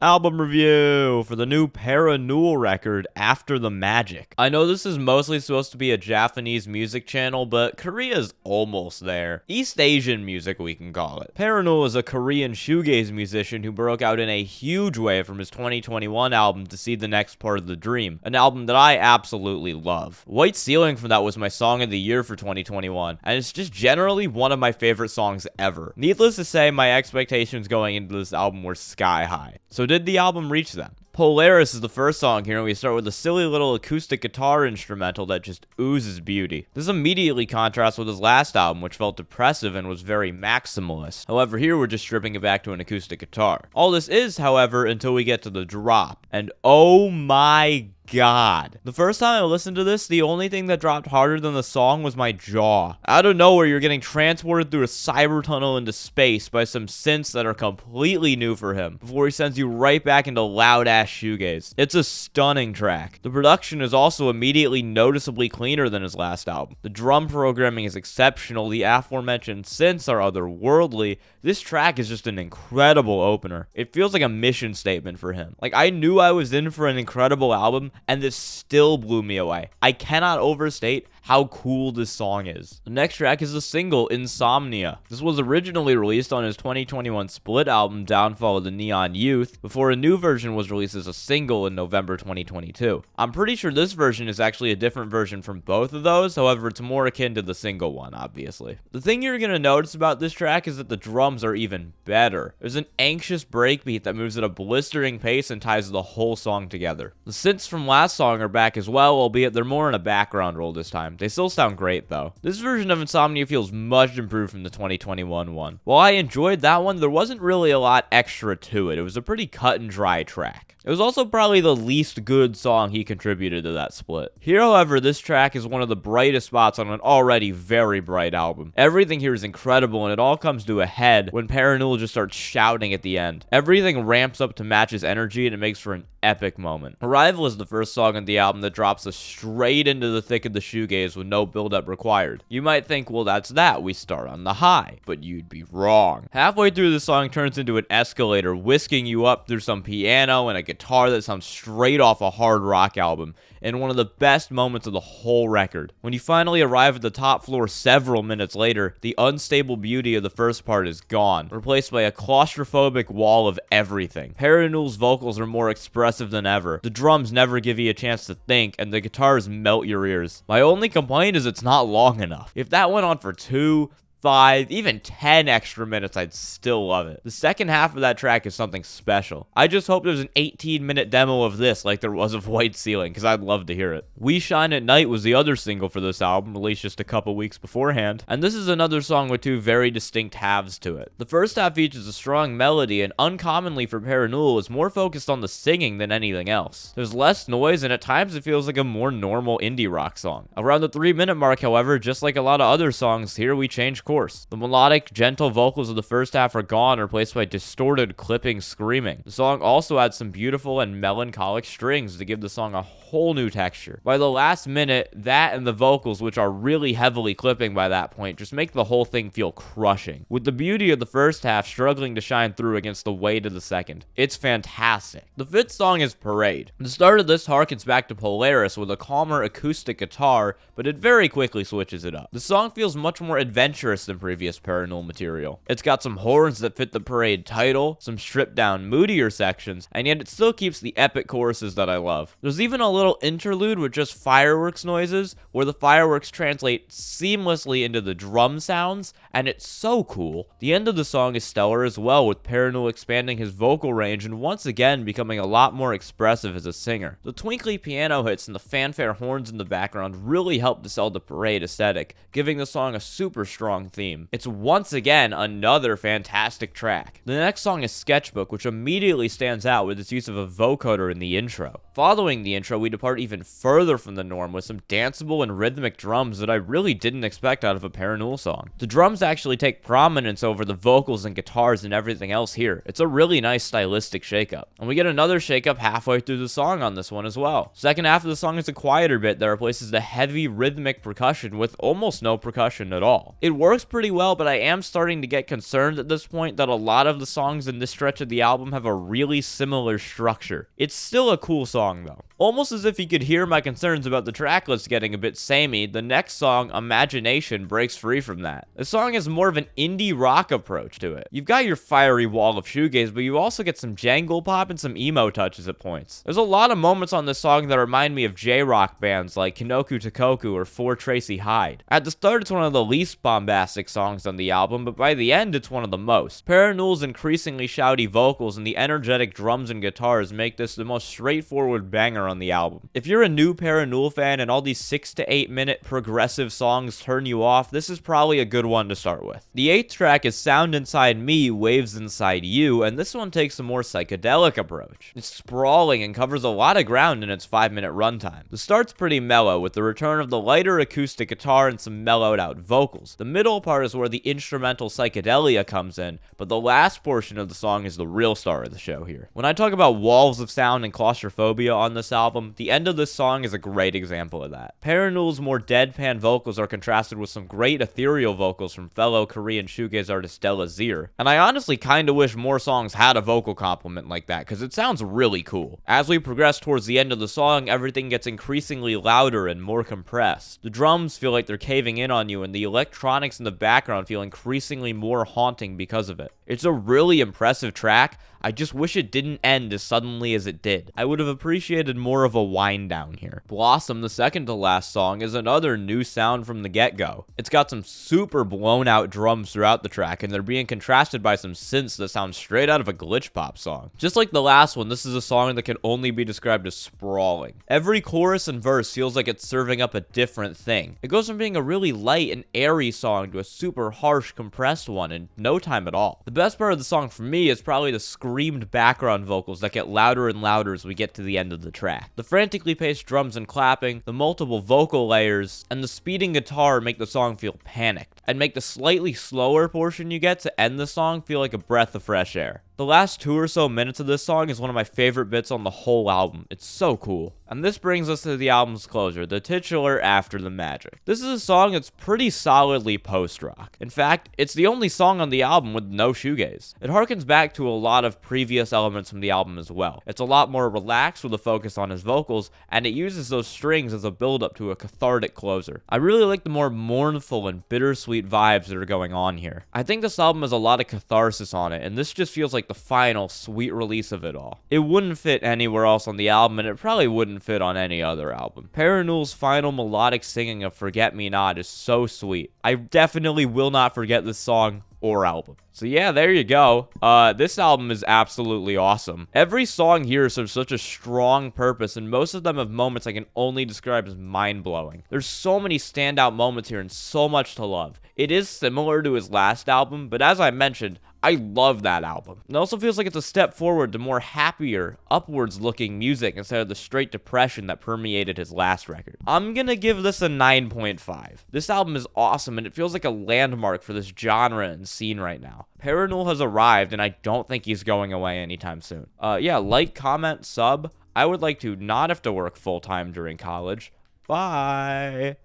Album review for the new Parannoul record, After the Magic. I know this is mostly supposed to be a Japanese music channel, but Korea's almost there. East Asian music, we can call it. Parannoul is a Korean shoegaze musician who broke out in a huge way from his 2021 album To See the Next Part of the Dream, an album that I absolutely love. White Ceiling from that was my song of the year for 2021, and it's just generally one of my favorite songs ever. Needless to say, my expectations going into this album were sky high. So did the album reach them? Polaris is the first song here, and we start with a silly little acoustic guitar instrumental that just oozes beauty. This immediately contrasts with his last album, which felt depressive and was very maximalist. However, here we're just stripping it back to an acoustic guitar. All this is, however, until we get to the drop. And oh my God. The first time I listened to this, the only thing that dropped harder than the song was my jaw. Out of nowhere, you're getting transported through a cyber tunnel into space by some synths that are completely new for him, before he sends you right back into loud-ass shoegaze. It's a stunning track. The production is also immediately noticeably cleaner than his last album. The drum programming is exceptional, the aforementioned synths are otherworldly. This track is just an incredible opener. It feels like a mission statement for him. Like, I knew I was in for an incredible album, and this still blew me away. I cannot overstate how cool this song is. The next track is the single, Insomnia. This was originally released on his 2021 split album, Downfall of the Neon Youth, before a new version was released as a single in November 2022. I'm pretty sure this version is actually a different version from both of those, however, it's more akin to the single one, obviously. The thing you're gonna notice about this track is that the drums are even better. There's an anxious breakbeat that moves at a blistering pace and ties the whole song together. The synths from last song are back as well, albeit they're more in a background role this time. They still sound great though. This version of Insomnia feels much improved from the 2021 one. While I enjoyed that one, there wasn't really a lot extra to it. It was a pretty cut and dry track. It was also probably the least good song he contributed to that split. Here, however, this track is one of the brightest spots on an already very bright album. Everything here is incredible, and it all comes to a head when Parannoul just starts shouting at the end. Everything ramps up to match his energy, and it makes for an epic moment. Arrival is the first song on the album that drops us straight into the thick of the shoegaze with no build-up required. You might think, well, that's that. We start on the high. But you'd be wrong. Halfway through, the song turns into an escalator, whisking you up through some piano and a guitar that sounds straight off a hard rock album, in one of the best moments of the whole record. When you finally arrive at the top floor several minutes later, the unstable beauty of the first part is gone, replaced by a claustrophobic wall of everything. Parannoul's vocals are more expressive than ever. The drums never give you a chance to think, and the guitars melt your ears. My only complaint is it's not long enough. If that went on for 2, 5, even 10 extra minutes, I'd still love it. The second half of that track is something special. I just hope there's an 18-minute demo of this like there was of White Ceiling, because I'd love to hear it. We Shine at Night was the other single for this album, released just a couple weeks beforehand, and this is another song with two very distinct halves to it. The first half features a strong melody, and uncommonly for Parannoul, is more focused on the singing than anything else. There's less noise, and at times it feels like a more normal indie rock song. Around the 3-minute mark, however, just like a lot of other songs, here we change course. The melodic, gentle vocals of the first half are gone, replaced by distorted, clipping screaming. The song also adds some beautiful and melancholic strings to give the song a whole new texture. By the last minute, that and the vocals, which are really heavily clipping by that point, just make the whole thing feel crushing, with the beauty of the first half struggling to shine through against the weight of the second. It's fantastic. The fifth song is Parade. The start of this harkens back to Polaris with a calmer acoustic guitar, but it very quickly switches it up. The song feels much more adventurous than previous Parannoul material. It's got some horns that fit the Parade title, some stripped down, moodier sections, and yet it still keeps the epic choruses that I love. There's even a little interlude with just fireworks noises, where the fireworks translate seamlessly into the drum sounds, and it's so cool. The end of the song is stellar as well, with Parannoul expanding his vocal range and once again becoming a lot more expressive as a singer. The twinkly piano hits and the fanfare horns in the background really help to sell the Parade aesthetic, giving the song a super strong theme. It's once again another fantastic track. The next song is Sketchbook, which immediately stands out with its use of a vocoder in the intro. Following the intro, we depart even further from the norm with some danceable and rhythmic drums that I really didn't expect out of a Parannoul song. The drums actually take prominence over the vocals and guitars and everything else here. It's a really nice stylistic shakeup. And we get another shakeup halfway through the song on this one as well. Second half of the song is a quieter bit that replaces the heavy rhythmic percussion with almost no percussion at all. It works works pretty well, but I am starting to get concerned at this point that a lot of the songs in this stretch of the album have a really similar structure. It's still a cool song though. Almost as if you could hear my concerns about the track list getting a bit samey, the next song, Imagination, breaks free from that. The song has more of an indie rock approach to it. You've got your fiery wall of shoegaze, but you also get some jangle pop and some emo touches at points. There's a lot of moments on this song that remind me of J-rock bands like Kinoku Tokoku or For Tracy Hyde. At the start, it's one of the least bombastic songs on the album, but by the end, it's one of the most. Parannoul's increasingly shouty vocals and the energetic drums and guitars make this the most straightforward banger on the album. If you're a new Parannoul fan and all these 6 to 8 minute progressive songs turn you off, this is probably a good one to start with. The 8th track is Sound Inside Me, Waves Inside You, and this one takes a more psychedelic approach. It's sprawling and covers a lot of ground in its 5-minute runtime. The start's pretty mellow, with the return of the lighter acoustic guitar and some mellowed out vocals. The middle part is where the instrumental psychedelia comes in, but the last portion of the song is the real star of the show here. When I talk about walls of sound and claustrophobia on this album, the end of this song is a great example of that. Parannoul's more deadpan vocals are contrasted with some great ethereal vocals from fellow Korean shoegaze artist Della Zier, and I honestly kinda wish more songs had a vocal complement like that, cause it sounds really cool. As we progress towards the end of the song, everything gets increasingly louder and more compressed. The drums feel like they're caving in on you, and the electronics in the background feel increasingly more haunting because of it. It's a really impressive track. I just wish it didn't end as suddenly as it did. I would have appreciated more of a wind down here. Blossom, the second to last song, is another new sound from the get-go. It's got some super blown out drums throughout the track, and they're being contrasted by some synths that sound straight out of a glitch pop song. Just like the last one, this is a song that can only be described as sprawling. Every chorus and verse feels like it's serving up a different thing. It goes from being a really light and airy song to a super harsh, compressed one in no time at all. The best part of the song for me is probably the screamed background vocals that get louder and louder as we get to the end of the track. The frantically paced drums and clapping, the multiple vocal layers, and the speeding guitar make the song feel panicked, and make the slightly slower portion you get to end the song feel like a breath of fresh air. The last 2 or so minutes of this song is one of my favorite bits on the whole album. It's so cool. And this brings us to the album's closer, the titular After the Magic. This is a song that's pretty solidly post-rock. In fact, it's the only song on the album with no shoegaze. It harkens back to a lot of previous elements from the album as well. It's a lot more relaxed with a focus on his vocals, and it uses those strings as a build-up to a cathartic closer. I really like the more mournful and bittersweet vibes that are going on here. I think this album has a lot of catharsis on it, and this just feels like the final sweet release of it all. It wouldn't fit anywhere else on the album, and it probably wouldn't fit on any other album. Parannoul's final melodic singing of Forget Me Not is so sweet. I definitely will not forget this song or album. So yeah, there you go. This album is absolutely awesome. Every song here serves such a strong purpose, and most of them have moments I can only describe as mind-blowing. There's so many standout moments here and so much to love. It is similar to his last album, but as I mentioned, I love that album. It also feels like it's a step forward to more happier, upwards-looking music instead of the straight depression that permeated his last record. I'm gonna give this a 9.5. This album is awesome, and it feels like a landmark for this genre and scene right now. Parannoul has arrived, and I don't think he's going away anytime soon. Yeah, like, comment, sub. I would like to not have to work full-time during college. Bye!